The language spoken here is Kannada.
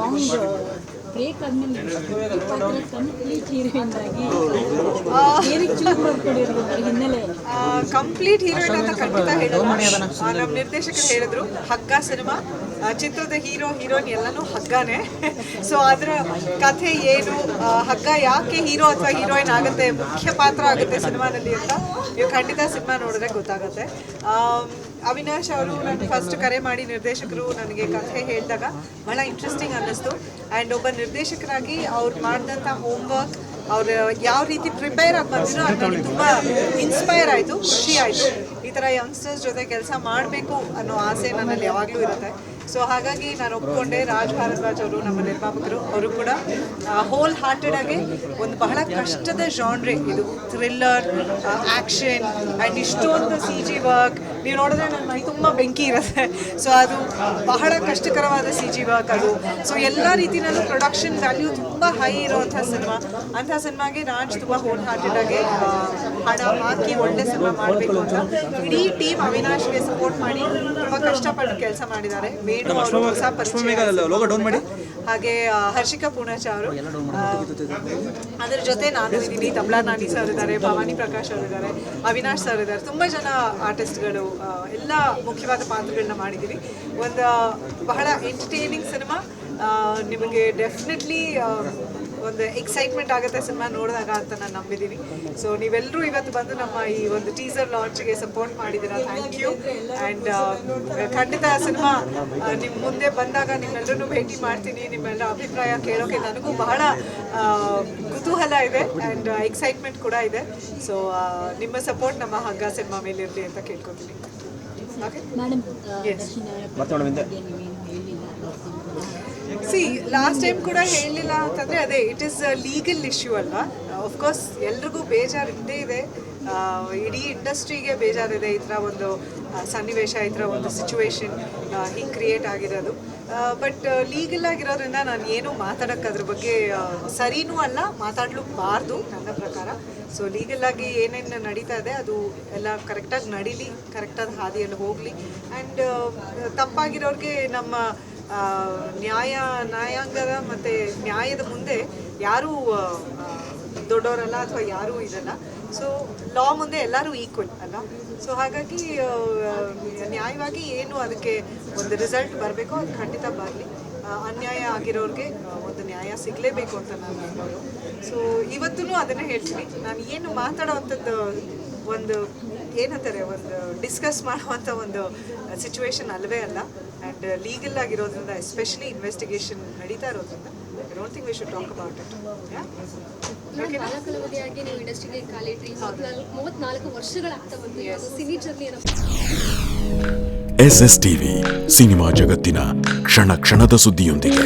ಲಾಂಗ್ ಬ್ರೇಕ್ ಆದ್ಮೇಲೆ ಕಂಪ್ಲೀಟ್ ಹೀರೋಯಿನ್ ಆಗಿ ಏನಕ್ಕೆ ಚೂಸ್ ಮಾಡ್ಕೊಂಡಿರೋದು ಹಿನ್ನೆಲೆ ಕಂಪ್ಲೀಟ್ ಹೀರೋಯಿನ್ ಅಂತ ಖಂಡಿತ ಹೇಳಲ್ಲ. ನಮ್ಮ ನಿರ್ದೇಶಕರು ಹೇಳಿದ್ರು ಹಗ್ಗ ಸಿನಿಮಾ, ಚಿತ್ರದ ಹೀರೋಯಿನ್ ಎಲ್ಲನೂ ಹಗ್ಗನೇ. ಸೊ ಅದರ ಕಥೆ ಏನು, ಹಗ್ಗ ಯಾಕೆ ಹೀರೋ ಅಥವಾ ಹೀರೋಯಿನ್ ಆಗುತ್ತೆ, ಮುಖ್ಯ ಪಾತ್ರ ಆಗುತ್ತೆ ಸಿನಿಮಾದಲ್ಲಿ ಅಂತ ನೀವು ಖಂಡಿತ ಸಿನಿಮಾ ನೋಡಿದ್ರೆ ಗೊತ್ತಾಗುತ್ತೆ. ಅವಿನಾಶ್ ಅವರು ನಾನು ಫಸ್ಟ್ ಕರೆ ಮಾಡಿ ನಿರ್ದೇಶಕರು ನನಗೆ ಕಥೆ ಹೇಳಿದಾಗ ಬಹಳ ಇಂಟ್ರೆಸ್ಟಿಂಗ್ ಅನ್ನಿಸ್ತು. ಆ್ಯಂಡ್ ಒಬ್ಬ ನಿರ್ದೇಶಕರಾಗಿ ಅವ್ರು ಮಾಡಿದಂಥ ಹೋಮ್ವರ್ಕ್, ಅವ್ರು ಯಾವ ರೀತಿ ಪ್ರಿಪೇರ್ ಆಗಿ ಬಂದಿರೋ ಅದು ನನಗೆ ತುಂಬ ಇನ್ಸ್ಪೈರ್ ಆಯಿತು, ಖುಷಿ ಆಯಿತು. ಈ ಥರ ಯಂಗ್ಸ್ಟರ್ಸ್ ಜೊತೆ ಕೆಲಸ ಮಾಡಬೇಕು ಅನ್ನೋ ಆಸೆ ನನ್ನಲ್ಲಿ ಯಾವಾಗಲೂ ಇರುತ್ತೆ. ಸೊ ಹಾಗಾಗಿ ನಾನು ಒಪ್ಕೊಂಡೆ. ರಾಜ್ ಭಾರದ್ವಾಜ್ ಅವರು ನಮ್ಮ ನಿರ್ಮಾಪಕರು, ಅವರು ಕೂಡ ಹೋಲ್ ಹಾರ್ಟೆಡ್ ಆಗಿ ಒಂದು ಬಹಳ ಕಷ್ಟದ ಜಾನ್ರೆ ಇದು, ಥ್ರಿಲ್ಲರ್, ಆ್ಯಕ್ಷನ್ ಆ್ಯಂಡ್ ಇಷ್ಟೊಂದು CG ವರ್ಕ್ ನೀವು ನೋಡಿದ್ರೆ ನನ್ನ ಮೈ ತುಂಬ ಬೆಂಕಿ ಇರುತ್ತೆ. ಸೊ ಅದು ಬಹಳ ಕಷ್ಟಕರವಾದ CG ವರ್ಕ್ ಅದು. ಸೊ ಎಲ್ಲ ರೀತಿಯಲ್ಲೂ ಪ್ರೊಡಕ್ಷನ್ ವ್ಯಾಲ್ಯೂ ತುಂಬ ಹೈ ಇರೋವಂಥ ಸಿನಿಮಾ. ಅಂಥ ಸಿನಿಮಾಗೆ ರಾಜ್ ತುಂಬ ಹೋಲ್ ಹಾರ್ಟೆಡ್ ಆಗಿ ಹಣ ಹಾಕಿ ಒಳ್ಳೆ ಸಿನಿಮಾ ಮಾಡಬೇಕು ಅಂತ ಇಡೀ ಟೀಮ್ ಅವಿನಾಶ್ಗೆ ಸಪೋರ್ಟ್ ಮಾಡಿ ತುಂಬ ಕಷ್ಟಪಟ್ಟು ಕೆಲಸ ಮಾಡಿದ್ದಾರೆ. ವೇಣು ಅವರು ಹೊಸ ಪರಿಚಯ, ಹಾಗೆ ಹರ್ಷಿಕಾ ಪೂರ್ಣಚ ಅವರು, ಅದರ ಜೊತೆ ನಾನು ಇದ್ದೀನಿ, ತಬ್ಲಾ ನಾನಿ ಸರ್ ಇದ್ದಾರೆ, ಭವಾನಿ ಪ್ರಕಾಶ್ ಅವರು ಇದ್ದಾರೆ, ಅವಿನಾಶ್ ಸರ್ ಇದ್ದಾರೆ, ತುಂಬ ಜನ ಆರ್ಟಿಸ್ಟ್ಗಳು, ಎಲ್ಲ ಮುಖ್ಯವಾದ ಪಾತ್ರಗಳನ್ನ ಮಾಡಿದ್ದೀವಿ. ಒಂದು ಬಹಳ ಎಂಟರ್ಟೈನಿಂಗ್ ಸಿನಿಮಾ. ನಿಮಗೆ ಡೆಫಿನೆಟ್ಲಿ ಒಂದು ಎಕ್ಸೈಟ್ಮೆಂಟ್ ಆಗುತ್ತೆ ಸಿನಿಮಾ ನೋಡಿದಾಗ ಅಂತ ನಾನು ನಂಬಿದ್ದೀನಿ. ಸೊ ನೀವೆಲ್ಲರೂ ಇವತ್ತು ಬಂದು ನಮ್ಮ ಈ ಒಂದು ಟೀಸರ್ ಲಾಂಚ್ಗೆ ಸಪೋರ್ಟ್ ಮಾಡಿದ್ದೀರಾ, ಥ್ಯಾಂಕ್ ಯು. ಆ್ಯಂಡ್ ಖಂಡಿತ ಸಿನಿಮಾ ನಿಮ್ಮ ಮುಂದೆ ಬಂದಾಗ ನಿಮ್ಮೆಲ್ಲರೂ ಭೇಟಿ ಮಾಡ್ತೀನಿ. ನಿಮ್ಮೆಲ್ಲರ ಅಭಿಪ್ರಾಯ ಕೇಳೋಕ್ಕೆ ನನಗೂ ಬಹಳ ಕುತೂಹಲ ಇದೆ ಆ್ಯಂಡ್ ಎಕ್ಸೈಟ್ಮೆಂಟ್ ಕೂಡ ಇದೆ. ಸೊ ನಿಮ್ಮ ಸಪೋರ್ಟ್ ನಮ್ಮ ಹಗ್ಗ ಸಿನಿಮಾ ಮೇಲೆ ಇರಲಿ ಅಂತ ಕೇಳ್ಕೊತೀನಿ. ಸಿ ಲಾಸ್ಟ್ ಟೈಮ್ ಕೂಡ ಹೇಳಲಿಲ್ಲ ಅಂತಂದರೆ ಅದೇ, ಇಟ್ ಈಸ್ ಲೀಗಲ್ ಇಶ್ಯೂ ಅಲ್ವಾ. ಆಫ್ಕೋರ್ಸ್ ಎಲ್ರಿಗೂ ಬೇಜಾರು ಇದ್ದೇ ಇದೆ, ಇಡೀ ಇಂಡಸ್ಟ್ರಿಗೆ ಬೇಜಾರಿದೆ ಈ ಥರ ಒಂದು ಸನ್ನಿವೇಶ, ಈ ಥರ ಒಂದು ಸಿಚುವೇಶನ್ ಹಿಂಗೆ ಕ್ರಿಯೇಟ್ ಆಗಿರೋದು. ಬಟ್ ಲೀಗಲ್ ಆಗಿರೋದ್ರಿಂದ ನಾನು ಏನೂ ಮಾತಾಡೋಕ್ಕೆ ಅದ್ರ ಬಗ್ಗೆ ಸರಿನೂ ಅಲ್ಲ, ಮಾತಾಡಲೂಬಾರ್ದು ನನ್ನ ಪ್ರಕಾರ. ಸೊ ಲೀಗಲ್ಲಾಗಿ ಏನೇನು ನಡೀತಾ ಇದೆ ಅದು ಎಲ್ಲ ಕರೆಕ್ಟಾಗಿ ನಡೀಲಿ, ಕರೆಕ್ಟಾದ ಹಾದಿಯಲ್ಲಿ ಹೋಗಲಿ. ಆ್ಯಂಡ್ ತಪ್ಪಾಗಿರೋರಿಗೆ ನಮ್ಮ ನ್ಯಾಯಾಂಗದ ಮತ್ತು ನ್ಯಾಯದ ಮುಂದೆ ಯಾರೂ ದೊಡ್ಡವರಲ್ಲ ಅಥವಾ ಯಾರೂ ಇದಲ್ಲ. ಸೊ ಲಾ ಮುಂದೆ ಎಲ್ಲರೂ ಈಕ್ವಲ್ ಅಲ್ಲ. ಸೊ ಹಾಗಾಗಿ ನ್ಯಾಯವಾಗಿ ಏನು ಅದಕ್ಕೆ ಒಂದು ರಿಸಲ್ಟ್ ಬರಬೇಕು ಅದು ಖಂಡಿತ ಬರಲಿ. ಅನ್ಯಾಯ ಆಗಿರೋರಿಗೆ ಒಂದು ನ್ಯಾಯ ಸಿಗಲೇಬೇಕು ಅಂತ ನಾನು ನಂಬೋದು. ಸೊ ಇವತ್ತೂ ಅದನ್ನೇ ಹೇಳ್ತೀನಿ. ನಾನು ಏನು ಮಾತಾಡೋವಂಥದ್ದು ಒಂದು ಏನಂತಾರೆ, ಒಂದು ಡಿಸ್ಕಸ್ ಮಾಡುವಂಥ ಒಂದು ಸಿಚುವೇಶನ್ ಅಲ್ಲವೇ ಅಲ್ಲ. ಆ್ಯಂಡ್ ಲೀಗಲ್ ಆಗಿರೋದ್ರಿಂದ, ಎಸ್ಪೆಷಲಿ ಇನ್ವೆಸ್ಟಿಗೇಷನ್ ನಡೀತಾ ಇರೋದ್ರಿಂದ I don't think we should talk about it. ಕಲಾವಿದೆಯಾಗಿ ನೀವು ಇಂಡಸ್ಟ್ರಿಗೆ ಕಾಲಿಟ್ರಿ 34 ವರ್ಷಗಳಾಗ್ತಾ ಬಂತು cine journey. SS TV cinema ಜಗತ್ತಿನ ಕ್ಷಣ ಕ್ಷಣದ ಸುದ್ದಿಯೊಂದಿಗೆ.